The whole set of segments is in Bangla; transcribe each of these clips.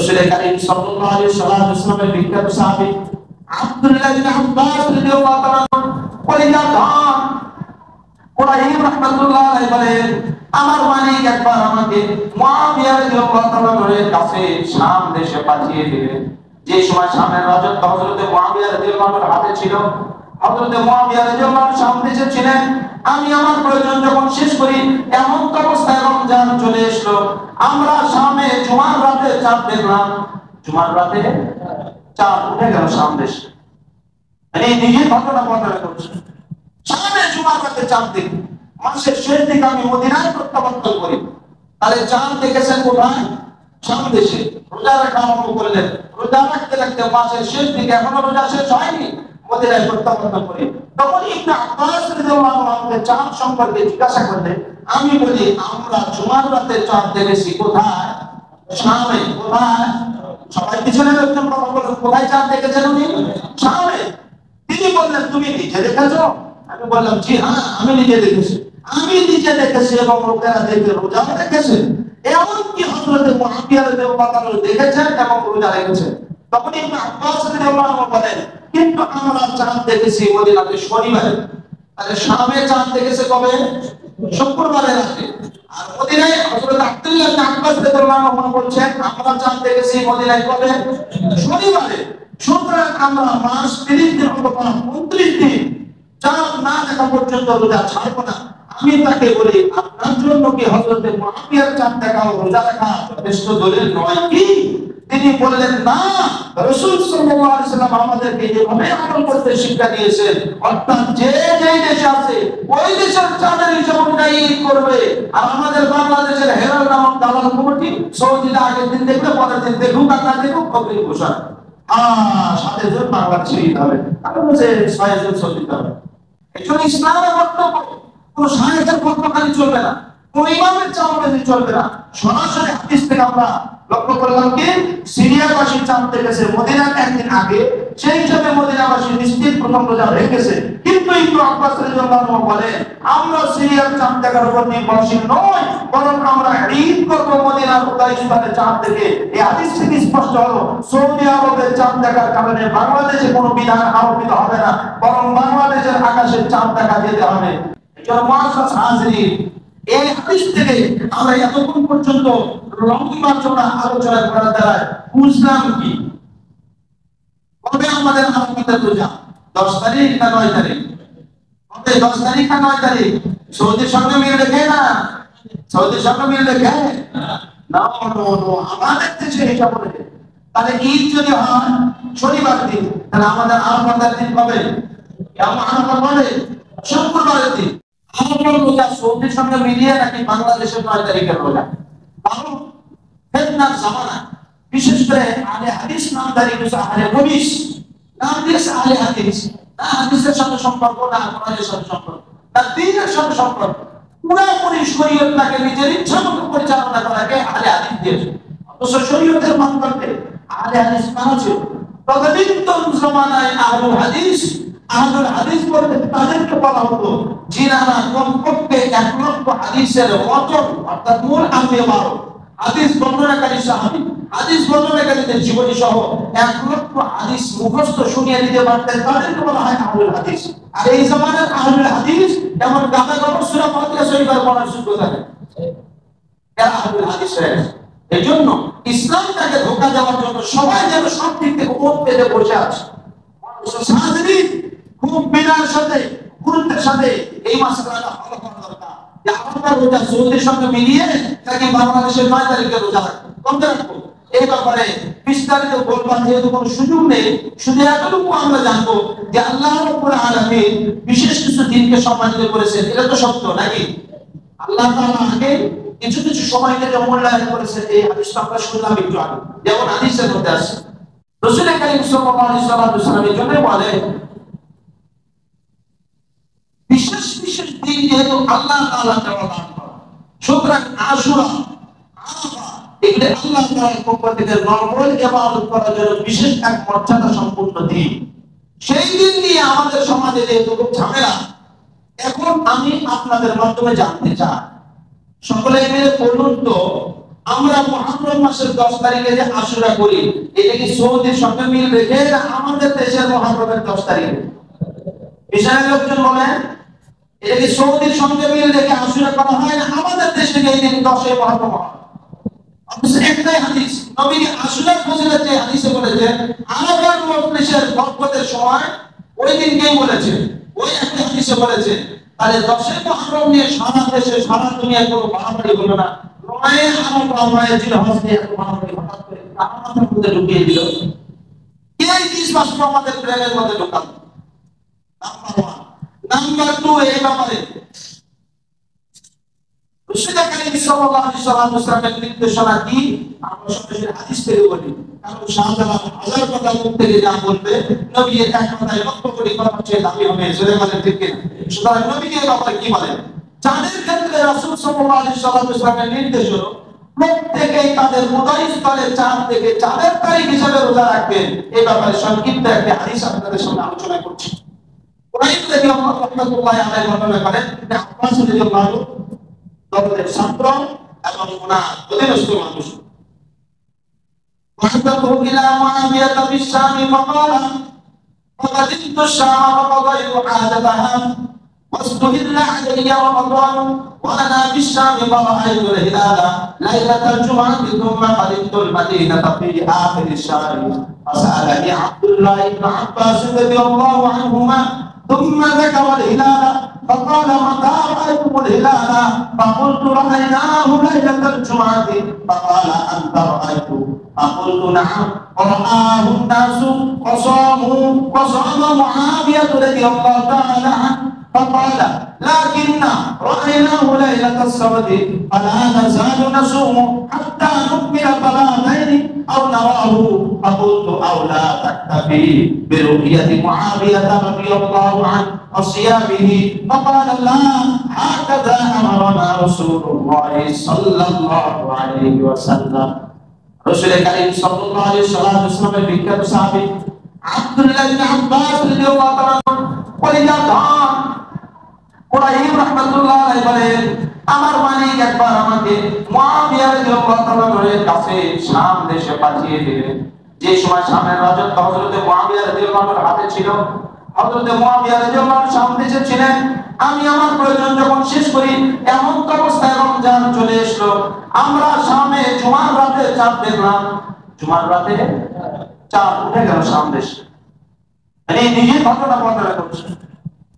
রাসূল কারীম সাল্লাল্লাহু আলাইহি ওয়াসাল্লামের বিখ্যাত সাহাবী আব্দুল্লাহ ইবনে আব্বাস রাদিয়াল্লাহু তাআলা কলিজা দান কুরাইব রাহমাতুল্লাহ আলাইহি বলেন, আমার মালিক একবার আমাকে মুআবিয়া রাদিয়াল্লাহু তাআলার কাছে শাম দেশে পাঠিয়ে দিলেন। যে সময় শামের রাজত্ব হযরত মুআবিয়া রাদিয়াল্লাহু তাআলার হাতে ছিল, হযরত মুআবিয়া রাদিয়াল্লাহু তাআলা শাম দেশে ছিলেন। আমি আমার প্রয়োজন যখন শেষ করি, এমন অবস্থায় রমজান চলে এসলো, আমরা শামে জুমার রাতে চাঁদ দেখলাম। জুমার রাতে চাঁদ উঠে গেল শাম দেশে। এই নিজে ঘটনা বর্ণনা করছে, শামে জুমার রাতে চাঁদ দেখি, মাসের শেষ দিকে আমি মদিনায় প্রত্যাবর্তন করি। তাহলে চাঁদ দেখেছেন কোথায়? শাম দেশে। রোজা রাখা আরম্ভ করলেন, রোজা রাখতে রাখতে মাসের শেষ দিকে, এখনো রোজা শেষ হয়নি, মদিনায় প্রত্যাবর্তন করি। তখন ইবনে আব্বাস রাদিয়াল্লাহু আনহু চাঁদ সম্পর্কে জিজ্ঞাসা করলেন। আমি বলি, আমরা জুমার রাতে চাঁদ দেখেছি কোথায়? শামে। কোথায়? সবাই পিছনে একজন কথা বললেন, কোথায় চাঁদ দেখেছেন উনি? শামে। তিনি বললেন, তুমি নিজে দেখেছো? আমি বললাম, জি হ্যাঁ, আমি নিজে দেখেছি। আমি নিজে দেখেছি এবং লোকেরা দেখে রোজা রেখেছে। এমনকি হযরত মুআবিয়া রাদিয়াল্লাহু তাআলা দেখেছেন এবং রোজা রেখেছেন। তখন ইবনে আব্বাস রাদিয়াল্লাহু আনহু বলেন, কিন্তু আমরা চাঁদ দেখেছি মদিনাতে শনিবারে। তাহলে শামে চাঁদ দেখেছে কবে? শুক্রবারে রাতে। আর মদিনায় হযরত আব্দুল্লাহ ইবনে আব্বাস রাদিয়াল্লাহু আনহু বলছেন, আমরা চাঁদ দেখেছি মদিনায় কবে? শনিবারে। সুতরাং আমরা মাস 30 দিন অথবা 29 দিন চাঁদ না দেখা পর্যন্ত রোজা ছাড়বো না। আমি তাকে বলি, আপনার জন্য কি হযরত মুআবিয়ার চাঁদ দেখা ও রোজা রাখা যথেষ্ট দলিল নয় কি? তিনি বললেন, না, রাসূল সাল্লাল্লাহু আলাইহি ওয়াসাল্লাম আমাদেরকে যেভাবে আমল করতে শিক্ষা দিয়েছেন, অর্থাৎ যে যেই দেশে আছে ওই দেশের চাঁদের হিসাব অনুযায়ী ঈদ করবে। আর আমাদের বাংলাদেশের হেলাল নামক দালাল কমিটি সৌদিতে আগের দিন দেখবে, পরের দিন দেখুক আর না দেখুক খবরই ঘোষণা। 7 জন বাংলাদেশে ঈদ হবে, আর বলছে 6 জন সৌদিতে হবে। এজন্য ইসলামের বক্তব্য কোন শায়েখের বক্তব্য চলবে না, কোন ইমামের চামড়ানি চলবে না। সরাসরি হাদিস থেকে আমরা লক্ষ্য করলাম কি সিরিয়াবাসী চাঁদ দেখেছে মদিনার একদিন আগে, সেই হিসাবে মদিনাবাসী নিশ্চিত প্রথম রোজা রেখেছে। কিন্তু ইবনে আব্বাস রাদিয়াল্লাহু আনহু বলেন, আমরা সিরিয়ার চাঁদ দেখার উপর নির্ভরশীল নই, বরং আমরা ঈদ করব মদিনার উদয়স্থানে চাঁদ দেখে। এই হাদিস থেকে স্পষ্ট হলো, সৌদি আরবের চাঁদ দেখার কারণে বাংলাদেশে কোনো বিধান আরোপিত হবে না, বরং বাংলাদেশের আকাশের চাঁদ দেখা যেতে হবে। এজন্য মুআজ্জাজ হাজিরিন, এই হাদিস থেকে আমরা এতক্ষণ পর্যন্ত লম্বা চওড়া আলোচনা করার দ্বারা বুঝলাম কি, কবে আমাদের আরবিতে রোজা? 10 তারিখ না 9 তারিখ? কবে? 10 তারিখ না 9 তারিখ? সৌদির সঙ্গে মিল রেখে না? সৌদির সঙ্গে মিল রেখে না, আমাদের দেশে হিসাব করে। তাহলে ঈদ যদি হয় শনিবার দিন, তাহলে আমাদের আরফার দিন কবে? আরফা কবে? শুক্রবারের দিন। আরফার রোজা সৌদির সঙ্গে মিলিয়ে নাকি বাংলাদেশের 9 তারিখের রোজা? কারণ ফিতনার জামানা, বিশেষ করে আহলে হাদিস নামধারী কিছু আহলে হাদিস নাম দিয়েছে আহলে হাদিস, না হাদিসের সাথে সম্পর্ক, না কোরআনের সাথে সম্পর্ক, না দ্বীনের সাথে সম্পর্ক, পুরোপুরি শরীয়তটাকে নিজের ইচ্ছা মতো পরিচালনা করাকে আহলে হাদিস দিয়েছে। অথচ শরীয়তের মানদণ্ডে আহলে হাদিস কারা ছিল? তদানীন্তন জামানায় আহলুল হাদিস, আহলুল হাদিস বলতে তাদেরকে বলা হতো যিনারা কমপক্ষে 1 লক্ষ হাদিসের রচন, অর্থাৎ মূল আম্বিয়া 12 হাদিস বর্ণনাকারী সাহাবী, হাদিস বর্ণনাকারীদের জীবনী সহ 1 লক্ষ হাদিস মুখস্থ শুনিয়ে দিতে পারতেন, তাদেরকে বলা হয় আহলুল হাদিস। আর এই জামানার আহলুল হাদিস যেমন গাদা গবর সূরা ফাতিহা শরীফের পড়ার সুযোগ থাকে, এরা আহলুল হাদিস হয়ে গেছে। এজন্য ইসলামটাকে ধোঁকা দেওয়ার জন্য সবাই যেন সব দিক থেকে ওত পেতে বসে আছে। হাজিরিন, খুব বিনয়ের সাথে, গুরুত্বের সাথে এই মাসআলাটা ফলো করা দরকার যে আমরা রোজা সৌদির সঙ্গে মিলিয়ে নাকি বাংলাদেশের 9 তারিখে রোজা রাখবো, কোনটা রাখবো, এই ব্যাপারে বিস্তারিত বলবার যেহেতু কোনো সুযোগ নেই, শুধু এতটুকু আমরা জানবো যে আল্লাহ রাব্বুল আলামিন বিশেষ কিছু দিনকে সম্মানিত করেছেন। এটা তো সত্য নাকি? আল্লাহ তাআলা আগে কিছু কিছু সময়কে মূল্যায়ন করেছেন। এই হাদিসটা আমরা শুনলাম একটু আগে, যেমন হাদিসের মধ্যে আছে রাসূল কারীম সাল্লাল্লাহু আলাইহি ওয়াসাল্লাম এর জন্য বলে বিশেষ বিশেষ দিন যেহেতু আল্লাহ তাআলা দেওয়া দান করা, সুতরাং আশুরা, আরাফা এগুলো আল্লাহ তাআলার পক্ষ থেকে নরবল ইবাদত করার জন্য বিশেষ এক মর্যাদা সম্পূর্ণ দিন। সেই দিন নিয়ে আমাদের সমাজে যেহেতু খুব ঝামেলা, এখন আমি আপনাদের মাধ্যমে জানতে চাই, সকলে মিলে বলুন তো আমরা মুহররম মাসের 10 তারিখে যে আশুরা করি, এটা কি সৌদির সঙ্গে মিল রেখে না আমাদের দেশের মুহররমের 10 তারিখে? বিশাল লোকজন বলেন এটা কি সৌদির সঙ্গে মিল রেখে আশুরা করা হয় না আমাদের দেশে এই দিন 10 মুহররম হয়? অবশ্য একটাই হাদিস, নবী আশুরার ফজিলতে হাদিসে বলেছেন আরাফার মজলিসের বরকতের সময় ওই দিনকেই বলেছেন, ওই একটা হাদিসে বলেছেন। তাহলে 10 মুহররম নিয়ে সারা দেশে সারা দুনিয়ায় কোনো বাড়াবাড়ি হলো না। নয় আরাফা নয় জিলহজ নিয়ে এত বাড়াবাড়ি হঠাৎ করে আমাদের মধ্যে ঢুকিয়ে দিল। কে এই 30 মাস আমাদের ব্রেনের মধ্যে ঢোকালো? নাম্বার 1। নাম্বার 2, এই ব্যাপারে রাসূল কারীম সাল্লাল্লাহু আলাইহি ওয়াসাল্লামের নির্দেশনা কি? আমরা সরাসরি হাদিস থেকে বলি, কারণ শাহজালাল হাজার কথা মুখ থেকে যা বলবে নবী এক কথায় লক্ষ কোটি কথা চেয়ে দাবি হবে, জোরে বলেন ঠিক কিনা? সুতরাং নবীকে এই ব্যাপারে কি বলেন? চাঁদের ক্ষেত্রে রাসূল সাল্লাল্লাহু আলাইহি ওয়াসাল্লামের নির্দেশ হলো প্রত্যেকেই তাদের উদয়স্থলে চাঁদ থেকে চাঁদের তারিখ হিসেবে রোজা রাখবেন। এই ব্যাপারে সংক্ষিপ্ত একটা হাদিস আপনাদের সামনে আলোচনা করছি। কুরাইশ থেকে রাহমাতুল্লাহি আলাইহি বর্ণনা করেন যে আব্বাস রাদিয়াল্লাহু আনহু দলের ছাত্র এবং ওনার অধীনস্থ মানুষ وحدثه إلى معاوية بالشام فقال فقدمت الشام فقضيت حاجتها واستهل علي رمضان وأنا بالشام فرأيت الهلال ليلة الجمعة ثم قدمت المدينة في آخر الشهر فسألني عبد الله بن عباس رضي الله عنهما ثم ذكر الهلال فقال متى رأيتم الهلال؟ فقلت رأيناه ليلة الجمعة. فقال أنت رأيته؟ فقلت نعم. رآه الناس وصاموا وصام معاوية رضي الله تعالى عنه. فقال لكننا رأيناه ليلة السبت فلا نزال نصوم حتى نكمل ثلاثين أو نراه. فقلت أو لا تكتفي برؤية معاوية رضي الله عنه وصيامه؟ فقال لا، هكذا أمرنا رسول الله صلى الله عليه وسلم. رسول كريم صلى الله عليه وسلم বিখ্যাত সাহাবী আব্দুল্লাহ ইবনে আব্বাস রাদিয়াল্লাহু তাআলা কলিজা দান কুরাইব রাহমাতুল্লাহ আলাইহি বলেন আমার মালিক একবার আমাকে মুআবিয়া রাদিয়াল্লাহু তাআলার কাছে শাম দেশে পাঠিয়ে দিলেন। যে সময় শামের রাজত্ব হযরত মুআবিয়া রাদিয়াল্লাহু আনহুর হাতে ছিল, হযরত মুআবিয়া রাদিয়াল্লাহু আনহু শাম দেশে ছিলেন। আমি আমার প্রয়োজন যখন শেষ করি এমন অবস্থায় রমজান চলে এসলো, আমরা শামে জুমার রাতে চাঁদ দেখলাম। জুমার রাতে চাঁদ উঠে গেল শাম দেশে। মানে নিজের ঘটনা বর্ণনা করছে,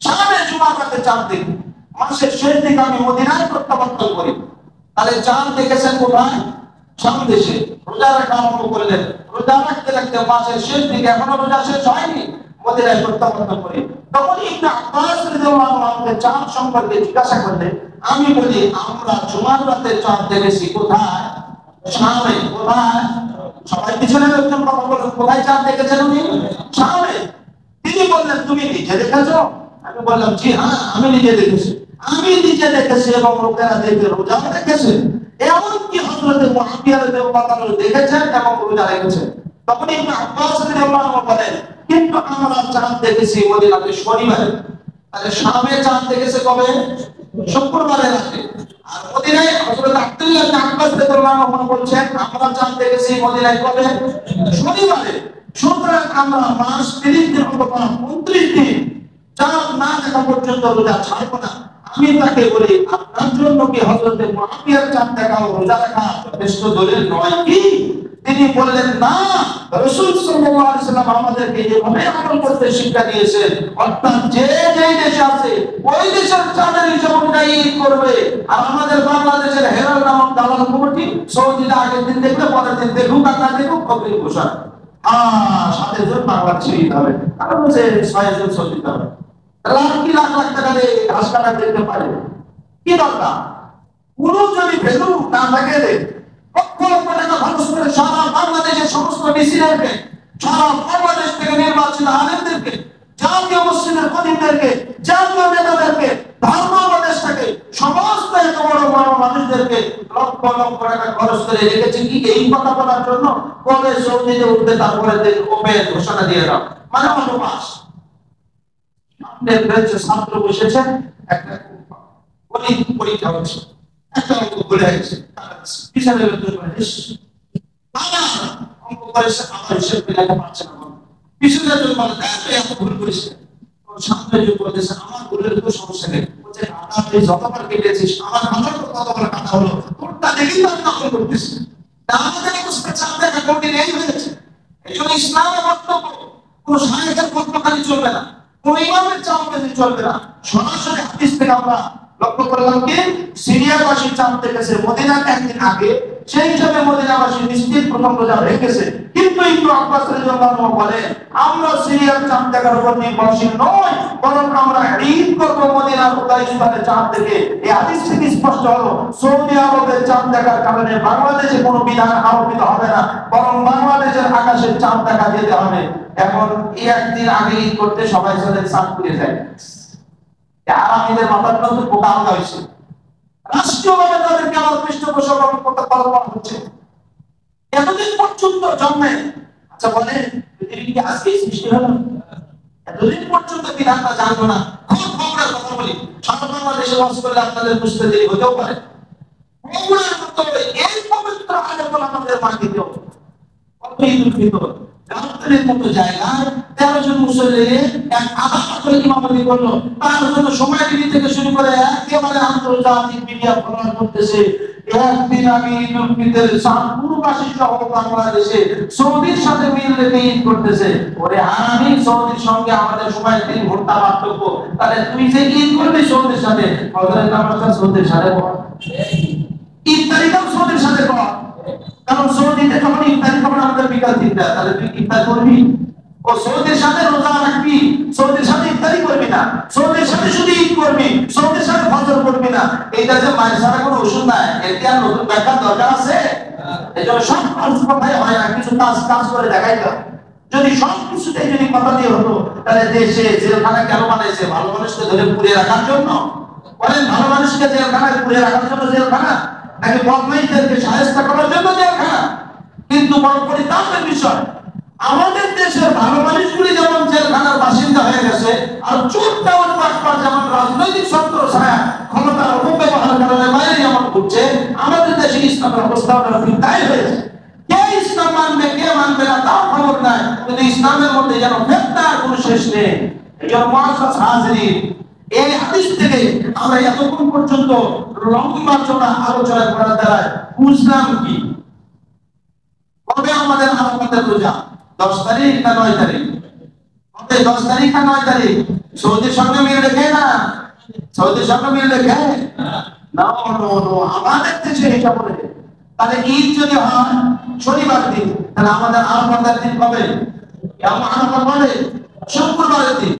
শামে জুমার রাতে চাঁদ দেখি। মাসের শেষ দিকে আমি মদিনায় প্রত্যাবর্তন করি। তাহলে চাঁদ দেখেছেন কোথায়? শাম দেশে। রোজা রাখা আরম্ভ করলেন, রোজা রাখতে রাখতে মাসের শেষ দিকে এখনো রোজা শেষ হয়নি, মদিনায় প্রত্যাবর্তন করি। তখন ইবনে আব্বাস রাদিয়াল্লাহু আনহু চাঁদ সম্পর্কে জিজ্ঞাসা করলেন। আমি বলি আমরা জুমার রাতে চাঁদ দেখেছি কোথায়? শামে। কোথায়? সবাই পিছনে লোকজন কথা বলেন, কোথায় চাঁদ দেখেছেন উনি? শামে। তিনি বললেন তুমি নিজে দেখেছো? আমি বললাম জি হ্যাঁ আমি নিজে দেখেছি। আমি নিজে দেখেছি এবং লোকেরা দেখে রোজা রেখেছে। এমনকি হযরত মুআবিয়া রাদিয়াল্লাহু তাআলা দেখেছেন এবং রোজা রেখেছেন। তখন ইবনে আব্বাস রাদিয়াল্লাহু আনহু বলেন কিন্তু আমরা চাঁদ দেখেছি মদিনাতে শনিবারে। তাহলে শামে চাঁদ দেখেছে কবে? শুক্রবারে রাতে। আর মদিনায় হযরত আব্দুল্লাহ ইবনে আব্বাস রাদিয়াল্লাহু আনহু বলছেন আমরা চাঁদ দেখেছি মদিনায় কবে? শনিবারে। সুতরাং আমরা মাস 30 দিন অথবা 29 দিন চাঁদ না দেখা পর্যন্ত রোজা ছাড়ব না। আমি তাকে বলি আপনার জন্য কি হযরত মুআবিয়ার চাঁদ দেখা ও রোজা রাখা যথেষ্ট দলিল নয় কি? তিনি বললেন না, রাসূল সাল্লাল্লাহু আলাইহি ওয়াসাল্লাম আমাদেরকে যেভাবে আমল করতে শিক্ষা দিয়েছেন, অর্থাৎ যে যে দেশে আছে ওই দেশের চাঁদের হিসাব অনুযায়ী করবে। আর আমাদের বাংলাদেশের হেরাল নামক দালাল কমিটি সৌদিতে আগের দিন দেখলে পরের দিন দেখুক আর না দেখুক খবর ঘোষণা। 7 জন বাংলাদেশে ঈদ হবে, কারণ হচ্ছে 6 জন সৌদিতে হবে। লাখ কি লাখ লাখ টাকা দিয়ে হাসপাতাল দেখতে পারে কি দরকার? পুরো যদি ভ্যালু না থাকে লক্ষ লক্ষ টাকা খরচ করে সারা বাংলাদেশের সমস্ত ডিসিদেরকে, সারা বাংলাদেশ থেকে নির্বাচিত আলেমদেরকে, জাতীয় মসজিদের খতিবদেরকে, জাতীয় নেতাদেরকে, ধর্ম উপদেষ্টাকে, সমস্ত এত বড় বড় মানুষদেরকে লক্ষ লক্ষ টাকা খরচ করে রেখেছে কি এই কথা বলার জন্য? কবে সৌদিতে উঠবে তারপরে দিন ওপেন ঘোষণা দিয়ে দাও, মানে অনুপাস। সামনে বেঞ্চে ছাত্র বসেছে, একটা পরীক্ষা হচ্ছে, একটা অঙ্ক ভুলে গেছে, পিছনে বাবা অঙ্ক করে আমার হিসেব মিলাতে পারছে না, পিছনে এত ভুল করেছে। সামনে যে বলতেছে আমার ভুলের তো সমস্যা নেই, বলছে কাটা তুই যতবার কেটেছিস আমার তো কতবার কাটা হলো, তোরটা দেখি তো আমি নকল করতেছি। আমাদের অবস্থা চাপে কঠিন এই হয়েছে। এই জন্য ইসলামের বক্তব্য কোন শায়েখের বক্তব্য চলবে না, কোন ইমামের চাপে চলবে না। সরাসরি হাদিস থেকে আমরা লক্ষ্য করলাম কি সিরিয়াবাসী চাঁদ দেখেছে মদিনার একদিন আগে, সেই হিসাবে মদিনাবাসী নিশ্চিত প্রথম রোজা রেখেছে। কিন্তু ইবনে আব্বাস রাদিয়াল্লাহু আনহু বলে আমরা সিরিয়ার চাঁদ দেখার উপর নির্ভরশীল নই, বরং আমরা ঈদ করব মদিনার উদয়স্থানে চাঁদ দেখে। এই হাদিস থেকে স্পষ্ট হলো সৌদি আরবের চাঁদ দেখার কারণে বাংলাদেশে কোনো বিধান আরোপিত হবে না, বরং বাংলাদেশের আকাশের চাঁদ দেখা যেতে হবে। এখন এই একদিন আগে ঈদ করতে সবাই সাথে চাঁদ পুড়ে যায়, আরামীদের মাথার মধ্যে পোকা আলগা হয়েছে, রাষ্ট্রীয়ভাবে তাদেরকে আমার পৃষ্ঠপোষকতা করতে করা হচ্ছে। এতদিন পর্যন্ত জন্মে আচ্ছা বলে পৃথিবী কি আজকে সৃষ্টি হলো? এতদিন পর্যন্ত বিধানটা জানবো না। খুব খবরের কথা বলি, সারা বাংলাদেশে বাস করলে আপনাদের বুঝতে দেরি হতেও পারে। খবরের মতো এই পবিত্র আলেমুল আমাদের মাটিতেও কত ঈদুল ফিতর গাছের মতো জায়গায় 13 জন মুসল্লি এক আধা করে ইমামতি করলো, তার জন্য সময় টিভি থেকে শুরু করে একেবারে আন্তর্জাতিক মিডিয়া ফলোয়ার করতেছে। একদিন আগে ঈদুল ফিতর পূর্ববাসী সহ বাংলাদেশে সৌদির সাথে মিল রেখে ঈদ করতেছে। ওরে আমি সৌদির সঙ্গে আমাদের সময় 3 ঘন্টা পার্থক্য, তাহলে তুই যে ঈদ করবি সৌদির সাথে, ফজরের নামাজটা সৌদির সাথে পড়, ইফতারিটাও সৌদির সাথে পড়। কারণ সৌদিতে যখন ইফতারি করবে আমাদের বিকাল 3টা, তাহলে তুই ইফতার করবি ও সৌদির সাথে রোজা রাখবি, সৌদির সাথে ইফতারি করবি না, সৌদির সাথে শুধু ঈদ করবি, সৌদির সাথে ফজর করবি না। এইটা যে মায়ের সারা কোনো ওষুধ নাই, এর কি আর নতুন ব্যাখ্যার দরকার আছে? এজন্য সব কথাই হয় না, কিছু কাজ করে দেখাই দাও। যদি সব কিছুতেই যদি কথা দিয়ে হতো, তাহলে দেশে জেলখানা কেন বানাইছে? ভালো মানুষকে ধরে পুড়িয়ে রাখার জন্য? বলেন ভালো মানুষকে জেলখানায় পুড়িয়ে রাখার জন্য জেলখানা, নাকি বদমাইশদেরকে সাহায্য করার জন্য জেলখানা? কিন্তু বড় পরিতাপের বিষয়, আমাদের দেশের ভালো মানুষগুলি যেমন জেলখানার বাসিন্দা হয়ে গেছে, আর চোরটাও যেমন রাজনৈতিক ছত্র ছায়া ক্ষমতার অপব্যবহারের কারণে বাইরে যেমন ঘুরছে, আমাদের দেশে ইসলামের অবস্থা তাই হয়েছে। কে ইসলাম মানবে কে মানবে না তাও খবর নাই, কিন্তু ইসলামের মধ্যে যেন ফেতনার কোনো শেষ নেই। এই জন্য মুআজ্জাজ হাজিরিন, এই হাদিস থেকে আমরা এতক্ষণ পর্যন্ত লম্বা চড়া আলোচনা করার দ্বারা বুঝলাম কি, কবে আমাদের আরাফাতের রোজা? 10 তারিখ না 9 তারিখ? কবে? 10 তারিখ না 9 তারিখ? সৌদির সঙ্গে মিল রেখে না, সৌদির সঙ্গে মিল রেখে না, আমাদের দেশে এটা বলে। তাহলে ঈদ যদি হয় শনিবার দিন, তাহলে আমাদের আরাফাতের দিন কবে? আরাফা কবে?